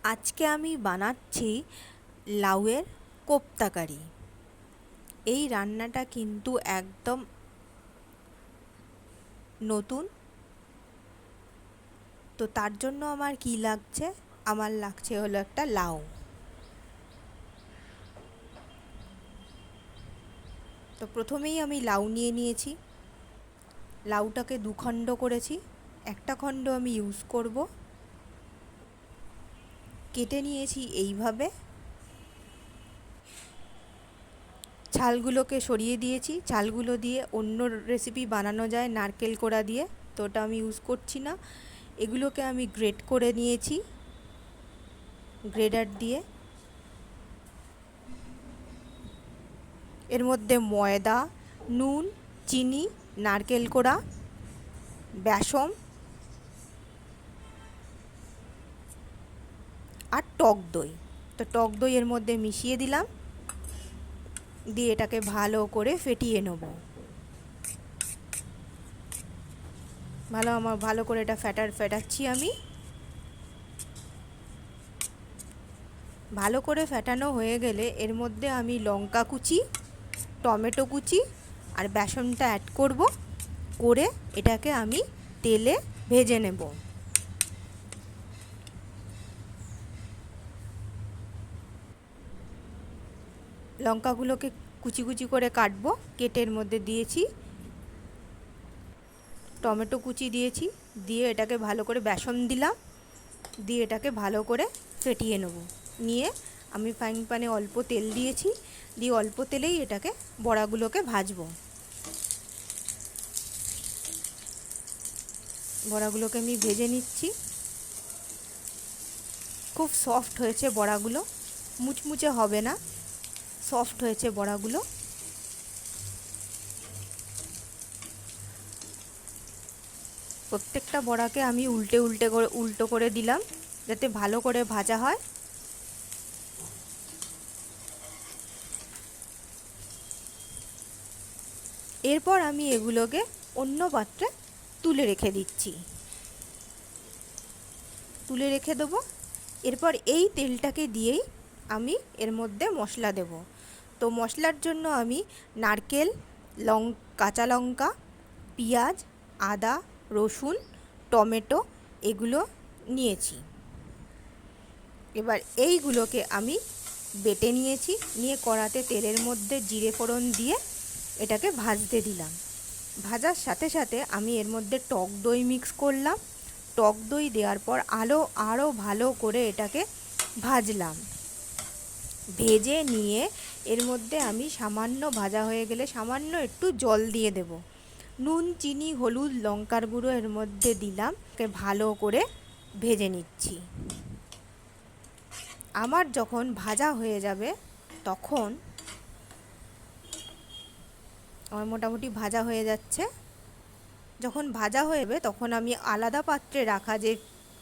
আজকে আমি বানাচ্ছি লাউয়ের কোপ্তা কারি। এই রান্নাটা কিন্তু একদম নতুন। তো তার জন্য আমার কি লাগছে, আমার লাগছে হলো একটা লাউ। তো প্রথমেই আমি লাউ নিয়ে নিয়েছি। লাউটাকে দুখণ্ড করেছি, একটা খণ্ড আমি ইউজ করব। কেটে নিয়েছি এইভাবে, ছালগুলোকে সরিয়ে দিয়েছি। ছালগুলো দিয়ে অন্য রেসিপি বানানো যায় নারকেল কোড়া দিয়ে, তো ওটা আমি ইউজ করছি না। এগুলোকে আমি গ্রেট করে নিয়েছি গ্রেডার দিয়ে। এর মধ্যে ময়দা, নুন, চিনি, নারকেল কোড়া, বেসন আর টক দই। তো টক দই এর মধ্যে মিশিয়ে দিলাম, দিয়ে এটাকে ভালো করে ফেটিয়ে নেব। ভালো করে এটা ফেটাচ্ছি আমি। ভালো করে ফেটানো হয়ে গেলে এর মধ্যে আমি লঙ্কা কুচি, টমেটো কুচি আর বেসনটা অ্যাড করে এটাকে আমি তেলে ভেজে নেব। লঙ্কাগুলোকে কুচি কুচি করে কাটবো, কেটে এর মধ্যে দিয়েছি। টমেটো কুচি দিয়েছি, দিয়ে এটাকে ভালো করে বেসন দিলাম, দিয়ে এটাকে ভালো করে ফেটিয়ে নেব। নিয়ে আমি ফ্রাইং প্যানে অল্প তেল দিয়েছি, দিয়ে অল্প তেলেই এটাকে বড়াগুলোকে ভাজবো। বড়াগুলোকে আমি ভেজে নিচ্ছি। খুব সফট হয়েছে বড়াগুলো, মুচমুচে হবে না, সফট হয়েছে বড়াগুলো। প্রত্যেকটা বড়াকে আমি উল্টো করে দিলাম, যাতে ভালো করে ভাজা হয়। এরপর আমি এগুলোকে অন্য পাত্রে তুলে রেখে দেবো। এরপর এই তেলটাকে দিয়েই আমি এর মধ্যে মশলা দেব। তো মশলার জন্য আমি নারকেল, কাঁচা লঙ্কা, পেঁয়াজ, আদা, রসুন, টমেটো এগুলো নিয়েছি। এবার এইগুলোকে আমি বেটে নিয়েছি, নিয়ে কড়াতে তেলের মধ্যে জিরে ফোড়ন দিয়ে এটাকে ভাজতে দিলাম। ভাজার সাথে সাথে আমি এর মধ্যে টক দই মিক্স করলাম। টক দই দেওয়ার পর আরও ভালো করে এটাকে ভাজলাম। ভেজে নিয়ে এর মধ্যে আমি সামান্য ভাজা হয়ে গেলে সামান্য একটু জল দিয়ে দেব। নুন, চিনি, হলুদ, লঙ্কার গুঁড়ো এর মধ্যে দিলাম, ভালো করে ভেজে নিচ্ছি। আমার যখন ভাজা হয়ে যাবে তখন আমার মোটামুটি ভাজা হয়ে যাচ্ছে। যখন ভাজা হয়ে যাবে তখন আমি আলাদা পাত্রে রাখা যে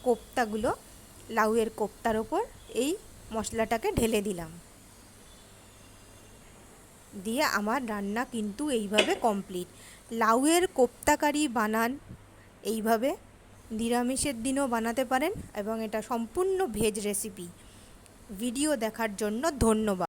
কোপ্তাগুলো, লাউয়ের কোপ্তার ওপর এই মশলাটাকে ঢেলে দিলাম। দিয়ে আমার রান্না কিন্তু এইভাবে কমপ্লিট। লাউয়ের কোপ্তা কারি বানান এইভাবে, নিরামিষের দিনও বানাতে পারেন এবং এটা সম্পূর্ণ ভেজ রেসিপি। ভিডিও দেখার জন্য ধন্যবাদ।